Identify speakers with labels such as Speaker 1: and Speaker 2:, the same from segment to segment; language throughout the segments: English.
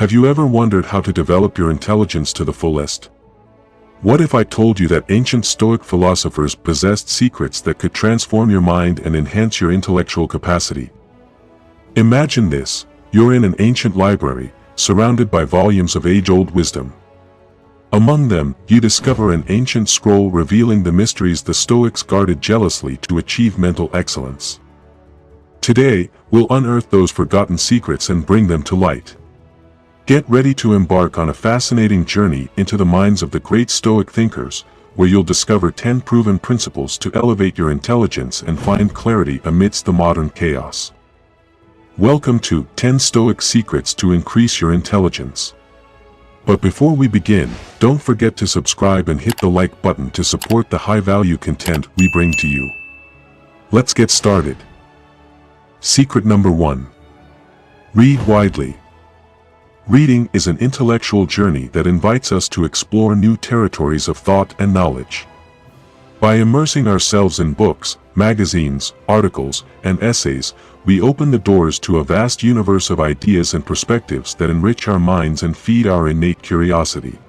Speaker 1: Have you ever wondered how to develop your intelligence to the fullest? What if I told you that ancient Stoic philosophers possessed secrets that could transform your mind and enhance your intellectual capacity? Imagine this: you're in an ancient library, surrounded by volumes of age-old wisdom. Among them, you discover an ancient scroll revealing the mysteries the Stoics guarded jealously to achieve mental excellence. Today, we'll unearth those forgotten secrets and bring them to light. Get ready to embark on a fascinating journey into the minds of the great Stoic thinkers, where you'll discover 10 proven principles to elevate your intelligence and find clarity amidst the modern chaos. Welcome to 10 Stoic Secrets to Increase Your Intelligence. But before we begin, don't forget to subscribe and hit the like button to support the high-value content we bring to you. Let's get started. Secret number 1. Read widely. Reading is an intellectual journey that invites us to explore new territories of thought and knowledge. By immersing ourselves in books, magazines, articles, and essays, we open the doors to a vast universe of ideas and perspectives that enrich our minds and feed our innate curiosity.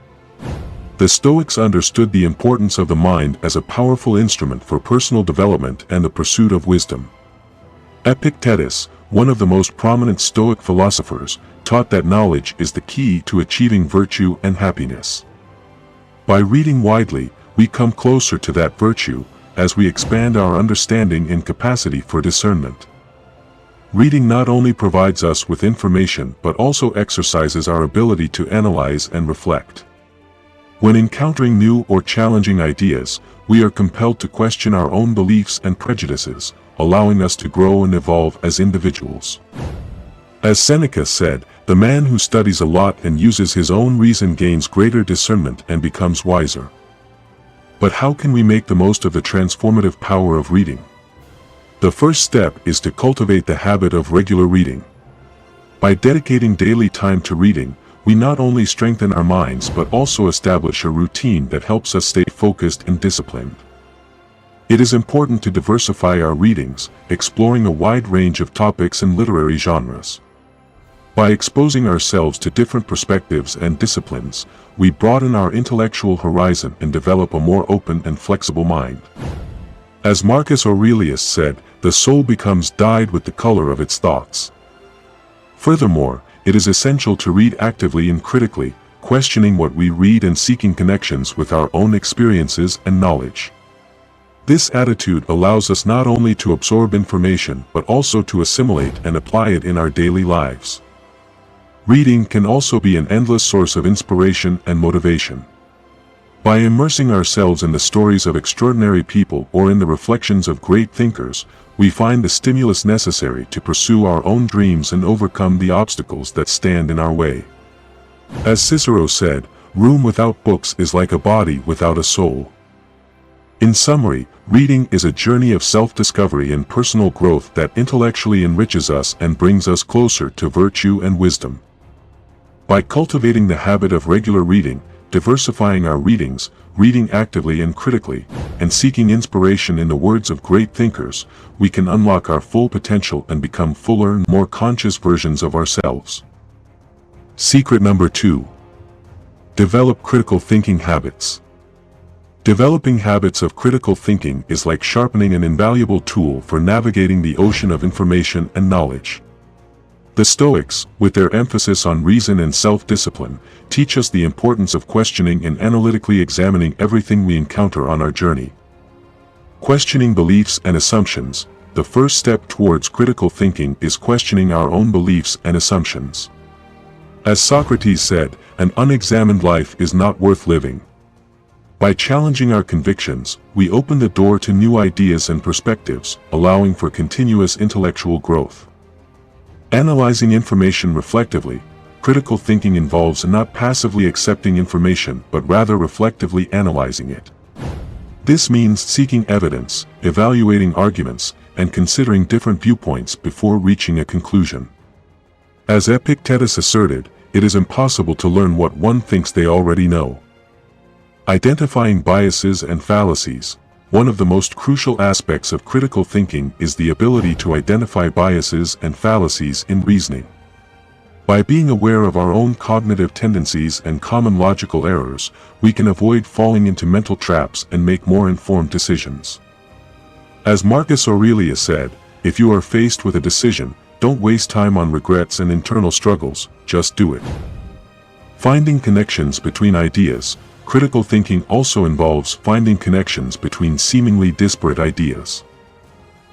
Speaker 1: The Stoics understood the importance of the mind as a powerful instrument for personal development and the pursuit of wisdom. Epictetus, one of the most prominent Stoic philosophers, taught that knowledge is the key to achieving virtue and happiness. By reading widely, we come closer to that virtue, as we expand our understanding and capacity for discernment. Reading not only provides us with information but also exercises our ability to analyze and reflect. When encountering new or challenging ideas, we are compelled to question our own beliefs and prejudices, allowing us to grow and evolve as individuals. As Seneca said, "The man who studies a lot and uses his own reason gains greater discernment and becomes wiser." But how can we make the most of the transformative power of reading? The first step is to cultivate the habit of regular reading. By dedicating daily time to reading, we not only strengthen our minds but also establish a routine that helps us stay focused and disciplined. It is important to diversify our readings, exploring a wide range of topics and literary genres. By exposing ourselves to different perspectives and disciplines, we broaden our intellectual horizon and develop a more open and flexible mind. As Marcus Aurelius said, the soul becomes dyed with the color of its thoughts. Furthermore, it is essential to read actively and critically, questioning what we read and seeking connections with our own experiences and knowledge. This attitude allows us not only to absorb information but also to assimilate and apply it in our daily lives. Reading can also be an endless source of inspiration and motivation. By immersing ourselves in the stories of extraordinary people or in the reflections of great thinkers, we find the stimulus necessary to pursue our own dreams and overcome the obstacles that stand in our way. As Cicero said, "Room without books is like a body without a soul." In summary, reading is a journey of self-discovery and personal growth that intellectually enriches us and brings us closer to virtue and wisdom. By cultivating the habit of regular reading, diversifying our readings, reading actively and critically, and seeking inspiration in the words of great thinkers, we can unlock our full potential and become fuller and more conscious versions of ourselves. Secret number 2. Develop critical thinking habits. Developing habits of critical thinking is like sharpening an invaluable tool for navigating the ocean of information and knowledge. The Stoics, with their emphasis on reason and self-discipline, teach us the importance of questioning and analytically examining everything we encounter on our journey. Questioning beliefs and assumptions. The first step towards critical thinking is questioning our own beliefs and assumptions. As Socrates said, "An unexamined life is not worth living." By challenging our convictions, we open the door to new ideas and perspectives, allowing for continuous intellectual growth. Analyzing information reflectively. Critical thinking involves not passively accepting information but rather reflectively analyzing it. This means seeking evidence, evaluating arguments, and considering different viewpoints before reaching a conclusion. As Epictetus asserted, it is impossible to learn what one thinks they already know. Identifying biases and fallacies. One of the most crucial aspects of critical thinking is the ability to identify biases and fallacies in reasoning. By being aware of our own cognitive tendencies and common logical errors, we can avoid falling into mental traps and make more informed decisions. As Marcus Aurelius said, if you are faced with a decision, don't waste time on regrets and internal struggles, just do it. Finding connections between ideas. Critical thinking also involves finding connections between seemingly disparate ideas.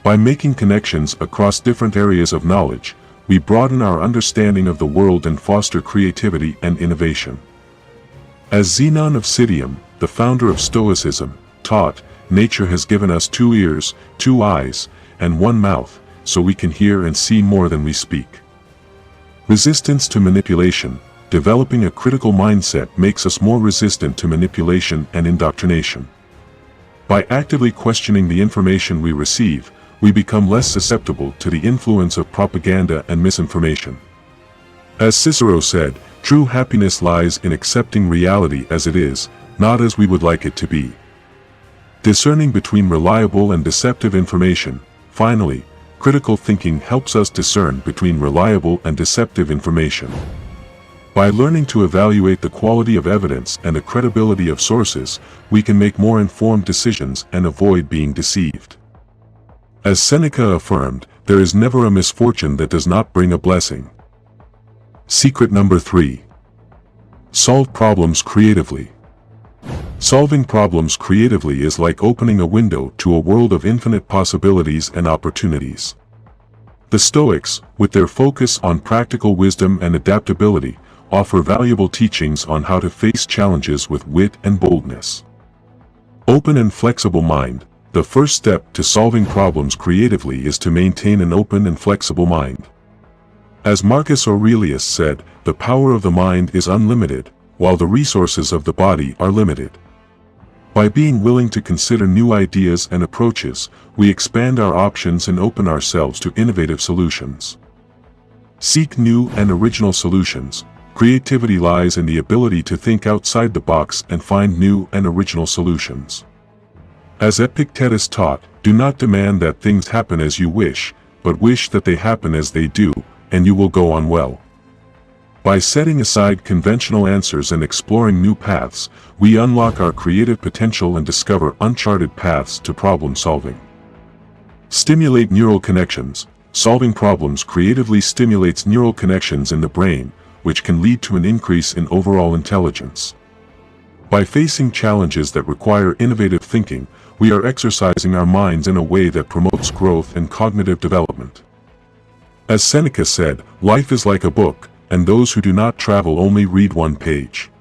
Speaker 1: By making connections across different areas of knowledge, we broaden our understanding of the world and foster creativity and innovation. As Zenon of Citium, the founder of Stoicism, taught, nature has given us 2 ears, 2 eyes, and 1 mouth, so we can hear and see more than we speak. Resistance to manipulation. Developing a critical mindset makes us more resistant to manipulation and indoctrination. By actively questioning the information we receive, we become less susceptible to the influence of propaganda and misinformation. As Cicero said, true happiness lies in accepting reality as it is, not as we would like it to be. Discerning between reliable and deceptive information. Finally, critical thinking helps us discern between reliable and deceptive information. By learning to evaluate the quality of evidence and the credibility of sources, we can make more informed decisions and avoid being deceived. As Seneca affirmed, there is never a misfortune that does not bring a blessing. Secret number 3. Solve problems creatively. Solving problems creatively is like opening a window to a world of infinite possibilities and opportunities. The Stoics, with their focus on practical wisdom and adaptability, offer valuable teachings on how to face challenges with wit and boldness. Open and flexible mind. The first step to solving problems creatively is to maintain an open and flexible mind. As Marcus Aurelius said, the power of the mind is unlimited, while the resources of the body are limited. By being willing to consider new ideas and approaches, we expand our options and open ourselves to innovative solutions. Seek new and original solutions. Creativity lies in the ability to think outside the box and find new and original solutions. As Epictetus taught, do not demand that things happen as you wish, but wish that they happen as they do, and you will go on well. By setting aside conventional answers and exploring new paths, we unlock our creative potential and discover uncharted paths to problem solving. Stimulate neural connections. Solving problems creatively stimulates neural connections in the brain, which can lead to an increase in overall intelligence. By facing challenges that require innovative thinking, we are exercising our minds in a way that promotes growth and cognitive development. As Seneca said, life is like a book, and those who do not travel only read 1 page.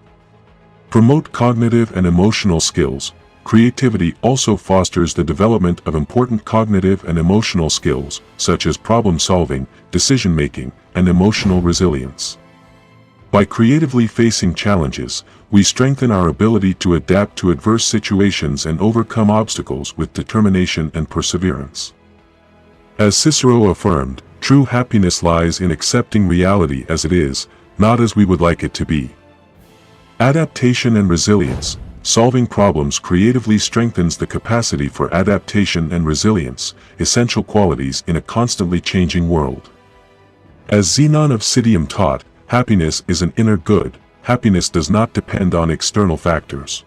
Speaker 1: Promote cognitive and emotional skills. Creativity also fosters the development of important cognitive and emotional skills, such as problem solving, decision making, and emotional resilience. By creatively facing challenges, we strengthen our ability to adapt to adverse situations and overcome obstacles with determination and perseverance. As Cicero affirmed, true happiness lies in accepting reality as it is, not as we would like it to be. Adaptation and resilience. Solving problems creatively strengthens the capacity for adaptation and resilience, essential qualities in a constantly changing world. As Zenon of Citium taught, happiness is an inner good. Happiness does not depend on external factors.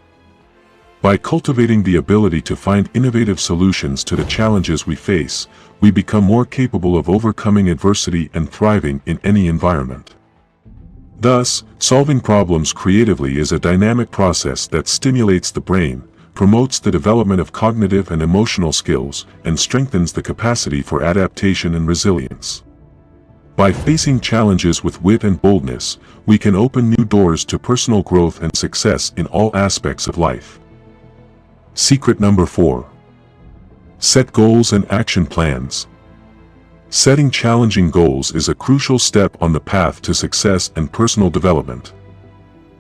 Speaker 1: By cultivating the ability to find innovative solutions to the challenges we face, we become more capable of overcoming adversity and thriving in any environment. Thus, solving problems creatively is a dynamic process that stimulates the brain, promotes the development of cognitive and emotional skills, and strengthens the capacity for adaptation and resilience. By facing challenges with wit and boldness, we can open new doors to personal growth and success in all aspects of life. Secret number 4. Set goals and action plans. Setting challenging goals is a crucial step on the path to success and personal development.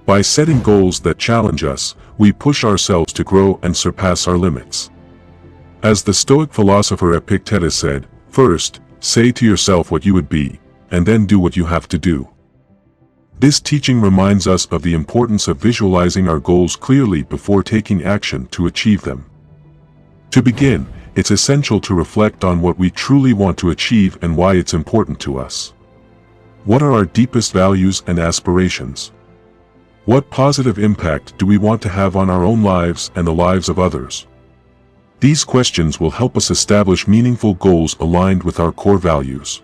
Speaker 1: By setting goals that challenge us, we push ourselves to grow and surpass our limits. As the Stoic philosopher Epictetus said, first, say to yourself what you would be, and then do what you have to do. This teaching reminds us of the importance of visualizing our goals clearly before taking action to achieve them. To begin, it's essential to reflect on what we truly want to achieve and why it's important to us. What are our deepest values and aspirations? What positive impact do we want to have on our own lives and the lives of others? These questions will help us establish meaningful goals aligned with our core values.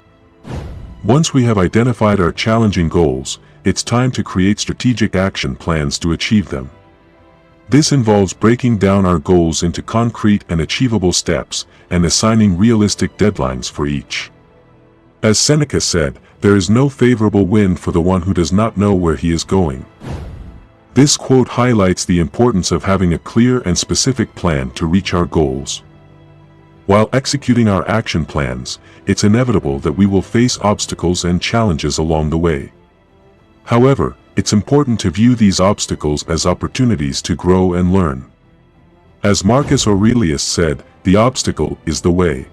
Speaker 1: Once we have identified our challenging goals, it's time to create strategic action plans to achieve them. This involves breaking down our goals into concrete and achievable steps, and assigning realistic deadlines for each. As Seneca said, there is no favorable wind for the one who does not know where he is going. This quote highlights the importance of having a clear and specific plan to reach our goals. While executing our action plans, it's inevitable that we will face obstacles and challenges along the way. However, it's important to view these obstacles as opportunities to grow and learn. As Marcus Aurelius said, the obstacle is the way.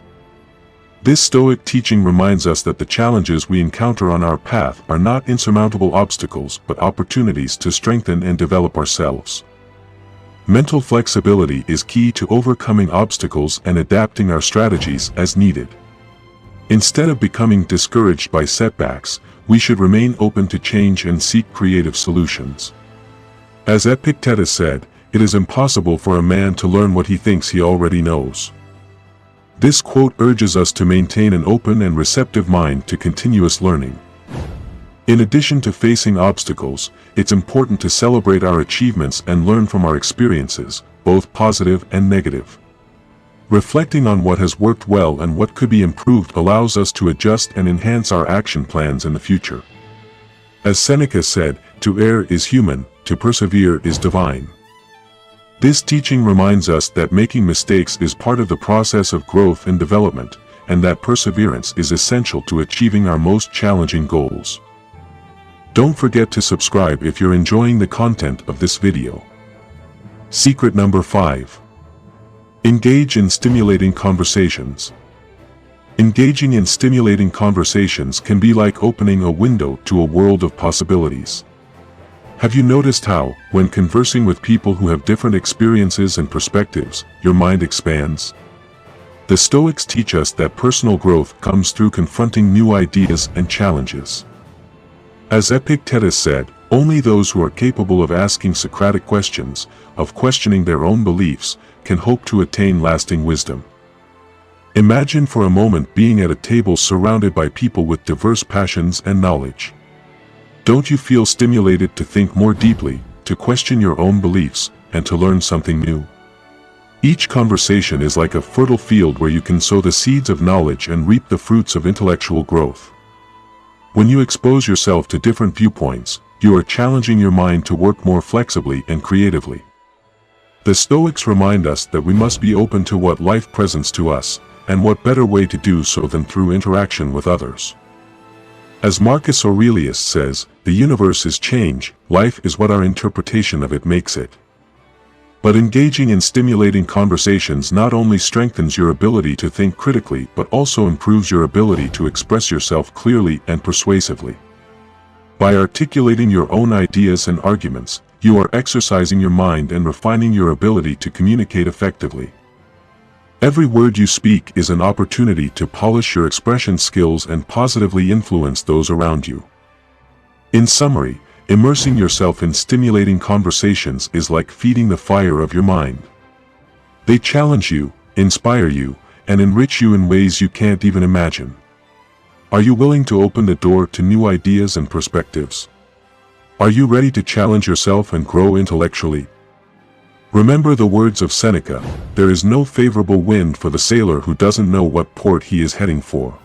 Speaker 1: This Stoic teaching reminds us that the challenges we encounter on our path are not insurmountable obstacles but opportunities to strengthen and develop ourselves. Mental flexibility is key to overcoming obstacles and adapting our strategies as needed. Instead of becoming discouraged by setbacks, we should remain open to change and seek creative solutions. As Epictetus said, it is impossible for a man to learn what he thinks he already knows. This quote urges us to maintain an open and receptive mind to continuous learning. In addition to facing obstacles, it's important to celebrate our achievements and learn from our experiences, both positive and negative. Reflecting on what has worked well and what could be improved allows us to adjust and enhance our action plans in the future. As Seneca said, to err is human, to persevere is divine. This teaching reminds us that making mistakes is part of the process of growth and development, and that perseverance is essential to achieving our most challenging goals. Don't forget to subscribe if you're enjoying the content of this video. Secret number 5. Engage in stimulating conversations. Engaging in stimulating conversations can be like opening a window to a world of possibilities. Have you noticed how, when conversing with people who have different experiences and perspectives, your mind expands? The Stoics teach us that personal growth comes through confronting new ideas and challenges. As Epictetus said, only those who are capable of asking Socratic questions, of questioning their own beliefs, can hope to attain lasting wisdom. Imagine for a moment being at a table surrounded by people with diverse passions and knowledge. Don't you feel stimulated to think more deeply, to question your own beliefs, and to learn something new? Each conversation is like a fertile field where you can sow the seeds of knowledge and reap the fruits of intellectual growth. When you expose yourself to different viewpoints, you are challenging your mind to work more flexibly and creatively. The Stoics remind us that we must be open to what life presents to us, and what better way to do so than through interaction with others. As Marcus Aurelius says, the universe is change, life is what our interpretation of it makes it. But engaging in stimulating conversations not only strengthens your ability to think critically but also improves your ability to express yourself clearly and persuasively. By articulating your own ideas and arguments, you are exercising your mind and refining your ability to communicate effectively. Every word you speak is an opportunity to polish your expression skills and positively influence those around you. In summary, immersing yourself in stimulating conversations is like feeding the fire of your mind. They challenge you, inspire you, and enrich you in ways you can't even imagine. Are you willing to open the door to new ideas and perspectives? Are you ready to challenge yourself and grow intellectually? Remember the words of Seneca, there is no favorable wind for the sailor who doesn't know what port he is heading for.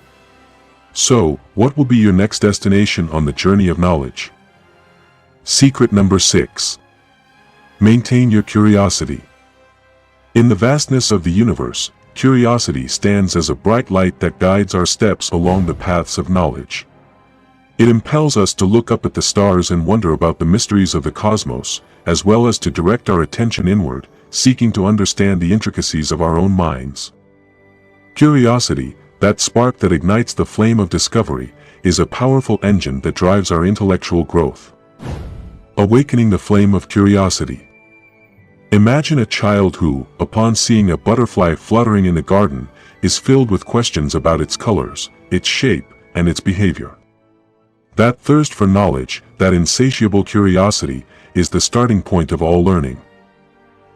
Speaker 1: So, what will be your next destination on the journey of knowledge? Secret number 6. Maintain your curiosity. In the vastness of the universe, curiosity stands as a bright light that guides our steps along the paths of knowledge. It impels us to look up at the stars and wonder about the mysteries of the cosmos, as well as to direct our attention inward, seeking to understand the intricacies of our own minds. Curiosity, that spark that ignites the flame of discovery, is a powerful engine that drives our intellectual growth. Awakening the flame of curiosity. Imagine a child who, upon seeing a butterfly fluttering in the garden, is filled with questions about its colors, its shape, and its behavior. That thirst for knowledge, that insatiable curiosity, is the starting point of all learning.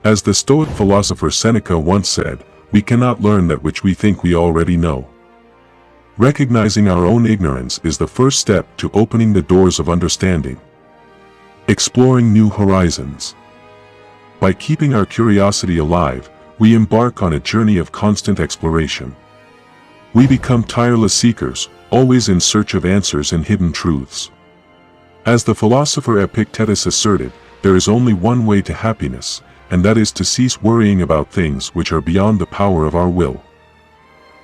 Speaker 1: As the Stoic philosopher Seneca once said, we cannot learn that which we think we already know. Recognizing our own ignorance is the first step to opening the doors of understanding. Exploring new horizons. By keeping our curiosity alive, we embark on a journey of constant exploration. We become tireless seekers, always in search of answers and hidden truths. As the philosopher Epictetus asserted, there is only one way to happiness, and that is to cease worrying about things which are beyond the power of our will.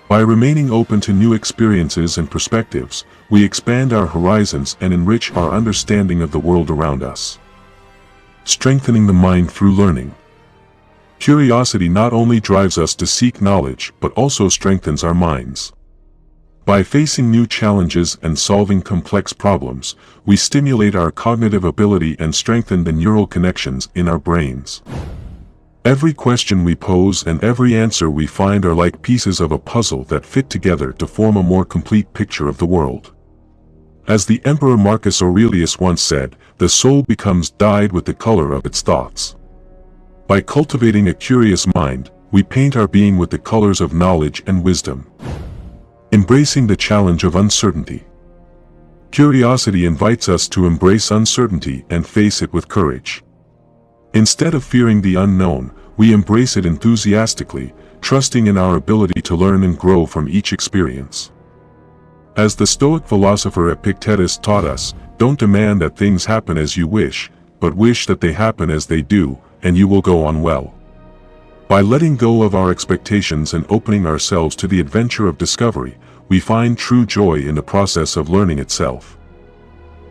Speaker 1: By remaining open to new experiences and perspectives, we expand our horizons and enrich our understanding of the world around us. Strengthening the mind through learning. Curiosity not only drives us to seek knowledge but also strengthens our minds. By facing new challenges and solving complex problems, we stimulate our cognitive ability and strengthen the neural connections in our brains. Every question we pose and every answer we find are like pieces of a puzzle that fit together to form a more complete picture of the world. As the Emperor Marcus Aurelius once said, the soul becomes dyed with the color of its thoughts. By cultivating a curious mind, we paint our being with the colors of knowledge and wisdom. Embracing the challenge of uncertainty. Curiosity invites us to embrace uncertainty and face it with courage. Instead of fearing the unknown, we embrace it enthusiastically, trusting in our ability to learn and grow from each experience. As the Stoic philosopher Epictetus taught us, don't demand that things happen as you wish, but wish that they happen as they do, and you will go on well. By letting go of our expectations and opening ourselves to the adventure of discovery, we find true joy in the process of learning itself.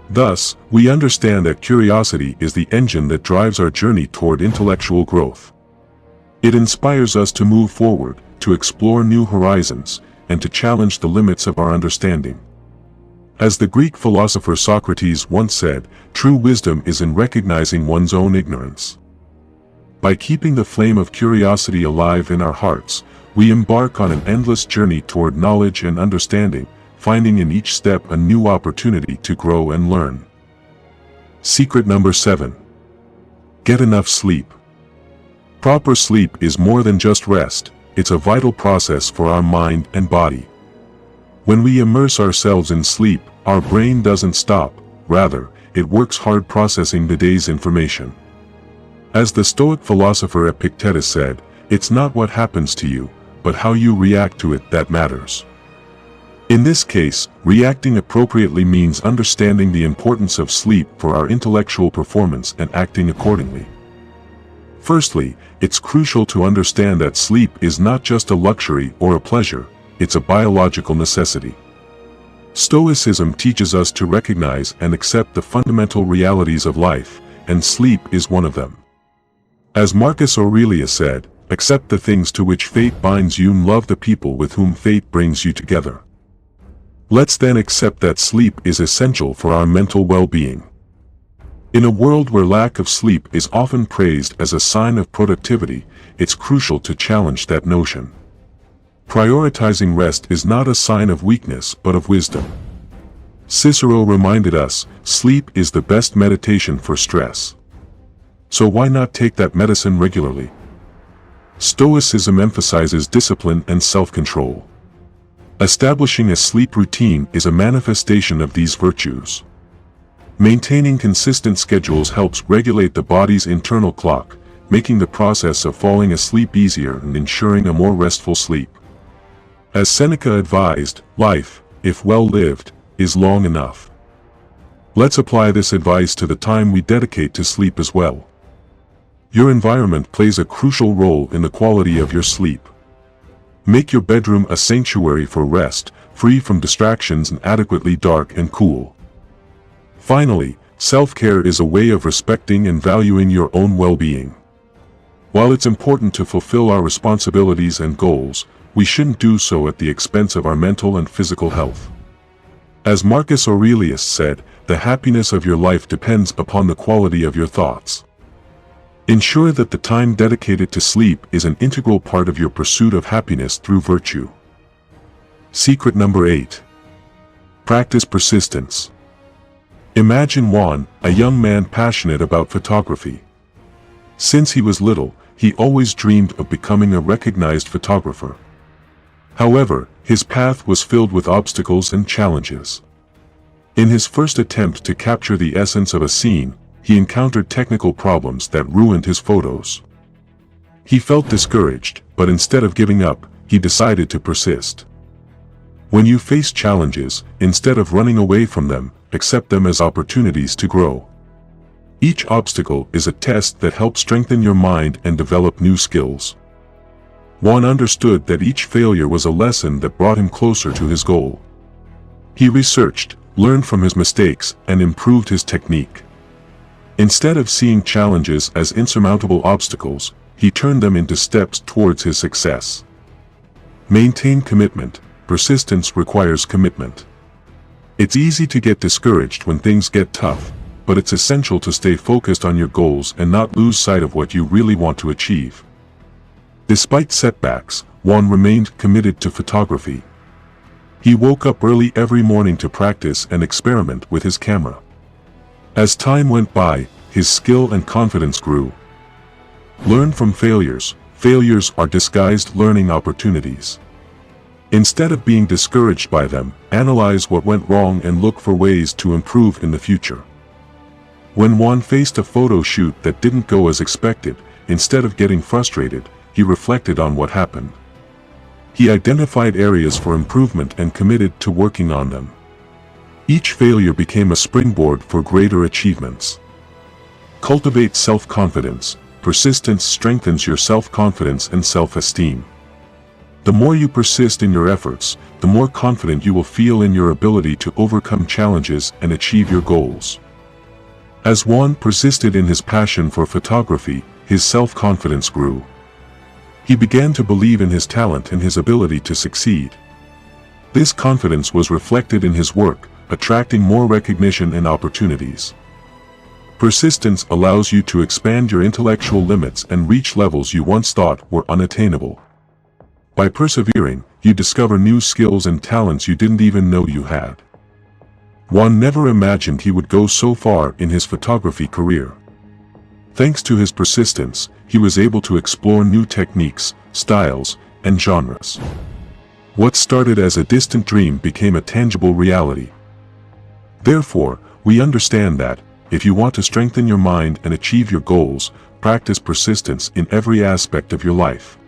Speaker 1: Thus, we understand that curiosity is the engine that drives our journey toward intellectual growth. It inspires us to move forward, to explore new horizons, and to challenge the limits of our understanding. As the Greek philosopher Socrates once said, true wisdom is in recognizing one's own ignorance. By keeping the flame of curiosity alive in our hearts, we embark on an endless journey toward knowledge and understanding, finding in each step a new opportunity to grow and learn. Secret number 7. Get enough sleep. Proper sleep is more than just rest, it's a vital process for our mind and body. When we immerse ourselves in sleep, our brain doesn't stop, rather, it works hard processing the day's information. As the Stoic philosopher Epictetus said, it's not what happens to you, but how you react to it that matters. In this case, reacting appropriately means understanding the importance of sleep for our intellectual performance and acting accordingly. Firstly, it's crucial to understand that sleep is not just a luxury or a pleasure, it's a biological necessity. Stoicism teaches us to recognize and accept the fundamental realities of life, and sleep is one of them. As Marcus Aurelius said, accept the things to which fate binds you and love the people with whom fate brings you together. Let's then accept that sleep is essential for our mental well-being. In a world where lack of sleep is often praised as a sign of productivity, it's crucial to challenge that notion. Prioritizing rest is not a sign of weakness but of wisdom. Cicero reminded us, sleep is the best meditation for stress. So why not take that medicine regularly? Stoicism emphasizes discipline and self-control. Establishing a sleep routine is a manifestation of these virtues. Maintaining consistent schedules helps regulate the body's internal clock, making the process of falling asleep easier and ensuring a more restful sleep. As Seneca advised, life, if well lived, is long enough. Let's apply this advice to the time we dedicate to sleep as well. Your environment plays a crucial role in the quality of your sleep. Make your bedroom a sanctuary for rest, free from distractions and adequately dark and cool. Finally, self-care is a way of respecting and valuing your own well-being. While it's important to fulfill our responsibilities and goals, we shouldn't do so at the expense of our mental and physical health. As Marcus Aurelius said, the happiness of your life depends upon the quality of your thoughts. Ensure that the time dedicated to sleep is an integral part of your pursuit of happiness through virtue. Secret number 8. Practice persistence. Imagine Juan, a young man passionate about photography. Since he was little, he always dreamed of becoming a recognized photographer. However, his path was filled with obstacles and challenges. In his first attempt to capture the essence of a scene, he encountered technical problems that ruined his photos. He felt discouraged, but instead of giving up, he decided to persist. When you face challenges, instead of running away from them, accept them as opportunities to grow. Each obstacle is a test that helps strengthen your mind and develop new skills. Juan understood that each failure was a lesson that brought him closer to his goal. He researched, learned from his mistakes, and improved his technique. Instead of seeing challenges as insurmountable obstacles, he turned them into steps towards his success. Maintain commitment. Persistence requires commitment. It's easy to get discouraged when things get tough, but it's essential to stay focused on your goals and not lose sight of what you really want to achieve. Despite setbacks, Juan remained committed to photography. He woke up early every morning to practice and experiment with his camera. As time went by, his skill and confidence grew. Learn from failures. Failures are disguised learning opportunities. Instead of being discouraged by them, analyze what went wrong and look for ways to improve in the future. When Juan faced a photo shoot that didn't go as expected, instead of getting frustrated, he reflected on what happened. He identified areas for improvement and committed to working on them. Each failure became a springboard for greater achievements. Cultivate self-confidence. Persistence strengthens your self-confidence and self-esteem. The more you persist in your efforts, the more confident you will feel in your ability to overcome challenges and achieve your goals. As Juan persisted in his passion for photography, his self-confidence grew. He began to believe in his talent and his ability to succeed. This confidence was reflected in his work, attracting more recognition and opportunities. Persistence allows you to expand your intellectual limits and reach levels you once thought were unattainable. By persevering, you discover new skills and talents you didn't even know you had. Juan never imagined he would go so far in his photography career. Thanks to his persistence, he was able to explore new techniques, styles, and genres. What started as a distant dream became a tangible reality. Therefore, we understand that, if you want to strengthen your mind and achieve your goals, practice persistence in every aspect of your life.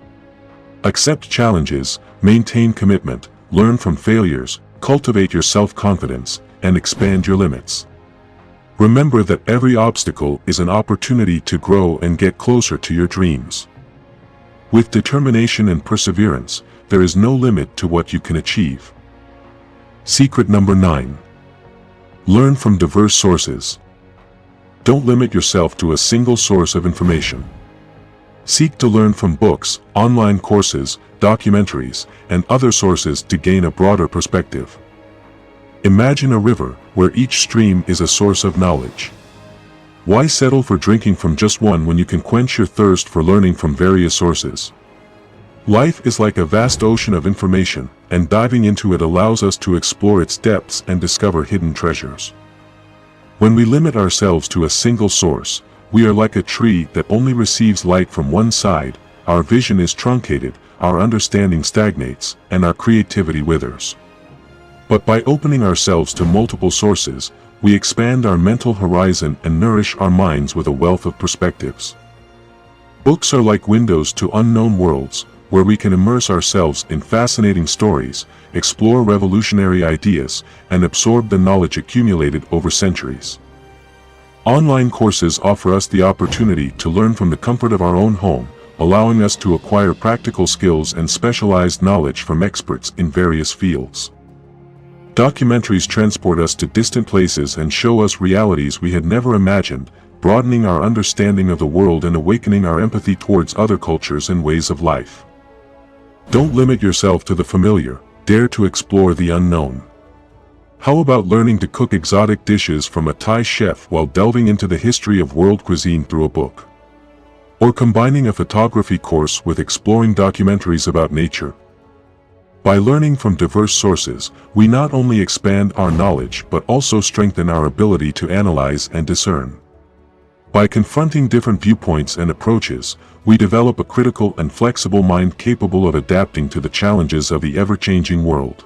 Speaker 1: Accept challenges, maintain commitment, learn from failures, cultivate your self-confidence, and expand your limits. Remember that every obstacle is an opportunity to grow and get closer to your dreams. With determination and perseverance, there is no limit to what you can achieve. Secret number 9. Learn from diverse sources. Don't limit yourself to a single source of information. Seek to learn from books, online courses, documentaries, and other sources to gain a broader perspective. Imagine a river, where each stream is a source of knowledge. Why settle for drinking from just one when you can quench your thirst for learning from various sources? Life is like a vast ocean of information, and diving into it allows us to explore its depths and discover hidden treasures. When we limit ourselves to a single source, we are like a tree that only receives light from one side. Our vision is truncated, our understanding stagnates, and our creativity withers. But by opening ourselves to multiple sources, we expand our mental horizon and nourish our minds with a wealth of perspectives. Books are like windows to unknown worlds, where we can immerse ourselves in fascinating stories, explore revolutionary ideas, and absorb the knowledge accumulated over centuries. Online courses offer us the opportunity to learn from the comfort of our own home, allowing us to acquire practical skills and specialized knowledge from experts in various fields. Documentaries transport us to distant places and show us realities we had never imagined, broadening our understanding of the world and awakening our empathy towards other cultures and ways of life. Don't limit yourself to the familiar, dare to explore the unknown. How about learning to cook exotic dishes from a Thai chef while delving into the history of world cuisine through a book? Or combining a photography course with exploring documentaries about nature? By learning from diverse sources, we not only expand our knowledge but also strengthen our ability to analyze and discern. By confronting different viewpoints and approaches, we develop a critical and flexible mind capable of adapting to the challenges of the ever-changing world.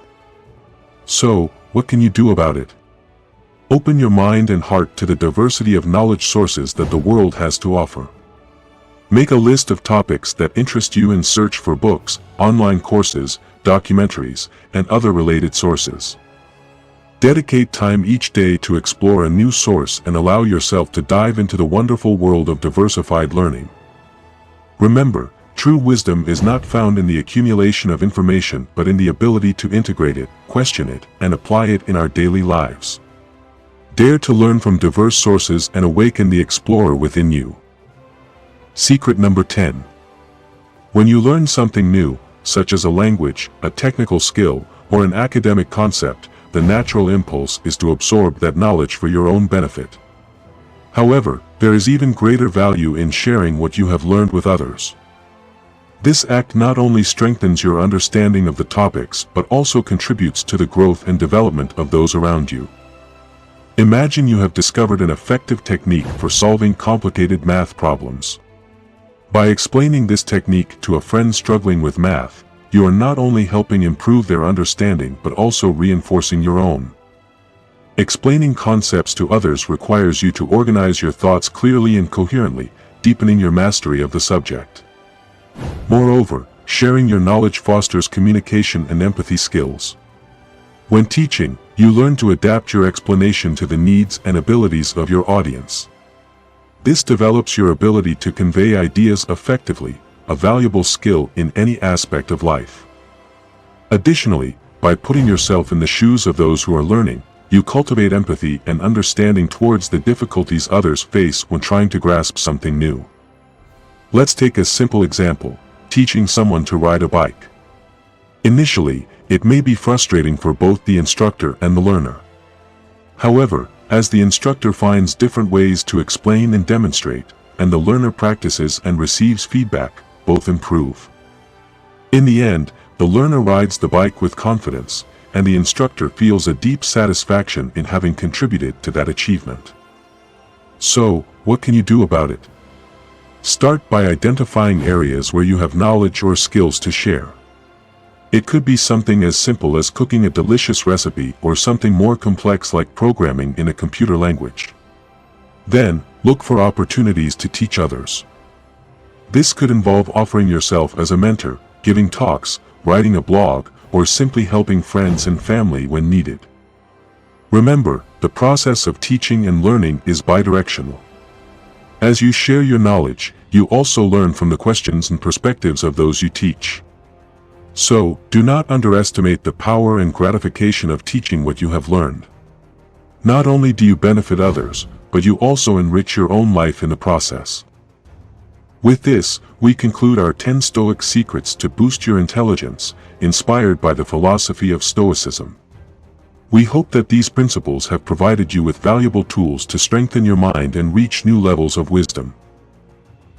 Speaker 1: So, what can you do about it? Open your mind and heart to the diversity of knowledge sources that the world has to offer. Make a list of topics that interest you and search for books, online courses, documentaries, and other related sources. Dedicate time each day to explore a new source and allow yourself to dive into the wonderful world of diversified learning. Remember, true wisdom is not found in the accumulation of information but in the ability to integrate it, question it, and apply it in our daily lives. Dare to learn from diverse sources and awaken the explorer within you. Secret number 10. When you learn something new, such as a language, a technical skill, or an academic concept, the natural impulse is to absorb that knowledge for your own benefit. However, there is even greater value in sharing what you have learned with others. This act not only strengthens your understanding of the topics but also contributes to the growth and development of those around you. Imagine you have discovered an effective technique for solving complicated math problems. By explaining this technique to a friend struggling with math, you are not only helping improve their understanding but also reinforcing your own. Explaining concepts to others requires you to organize your thoughts clearly and coherently, deepening your mastery of the subject. Moreover, sharing your knowledge fosters communication and empathy skills. When teaching, you learn to adapt your explanation to the needs and abilities of your audience. This develops your ability to convey ideas effectively, a valuable skill in any aspect of life. Additionally, by putting yourself in the shoes of those who are learning, you cultivate empathy and understanding towards the difficulties others face when trying to grasp something new. Let's take a simple example: teaching someone to ride a bike. Initially, it may be frustrating for both the instructor and the learner. However, as the instructor finds different ways to explain and demonstrate, and the learner practices and receives feedback, both improve. In the end, the learner rides the bike with confidence, and the instructor feels a deep satisfaction in having contributed to that achievement. So, what can you do about it? Start by identifying areas where you have knowledge or skills to share. It could be something as simple as cooking a delicious recipe or something more complex like programming in a computer language. Then, look for opportunities to teach others. This could involve offering yourself as a mentor, giving talks, writing a blog, or simply helping friends and family when needed. Remember, the process of teaching and learning is bidirectional. As you share your knowledge, you also learn from the questions and perspectives of those you teach. So, do not underestimate the power and gratification of teaching what you have learned. Not only do you benefit others, but you also enrich your own life in the process. With this, we conclude our 10 Stoic secrets to boost your intelligence, inspired by the philosophy of Stoicism. We hope that these principles have provided you with valuable tools to strengthen your mind and reach new levels of wisdom.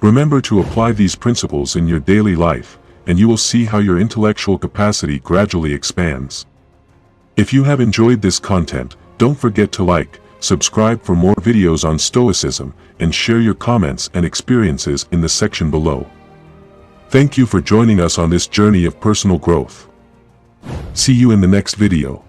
Speaker 1: Remember to apply these principles in your daily life, and you will see how your intellectual capacity gradually expands. If you have enjoyed this content, don't forget to like, subscribe for more videos on Stoicism, and share your comments and experiences in the section below. Thank you for joining us on this journey of personal growth. See you in the next video.